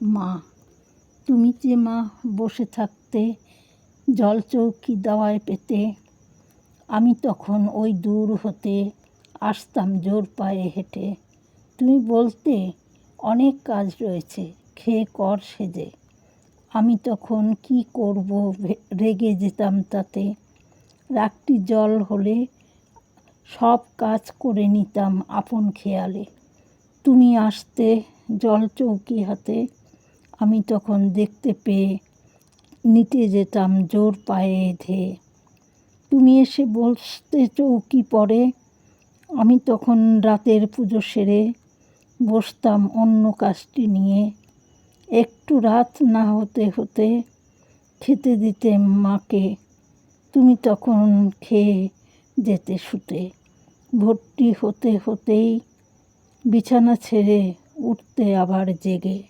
মা, তুমি যে মা বসে থাকতে জলচৌকি দাওয়ায় পেতে, আমি তখন ওই দূর হতে আসতাম জোর পায়ে হেঁটে। তুমি বলতে অনেক কাজ রয়েছে, খেয়ে কর সেজে। আমি তখন কি করব রেগে যেতাম তাতে। রাগটি জল হলে সব কাজ করে নিতাম আপন খেয়ালে। তুমি আসতে জলচৌকি হাতে, আমি তখন দেখতে পেয়ে নিতে যেতাম জোর পায়ে ধেয়ে। তুমি এসে বসতে চৌকি পরে, আমি তখন রাতের পুজো সেরে বসতাম অন্য কাজটি নিয়ে। একটু রাত না হতে হতে খেতে দিতে মাকে, তুমি তখন খেয়ে যেতে শুতে। ভর্তি হতে হতেই বিছানা ছেড়ে উঠতে আবার জেগে।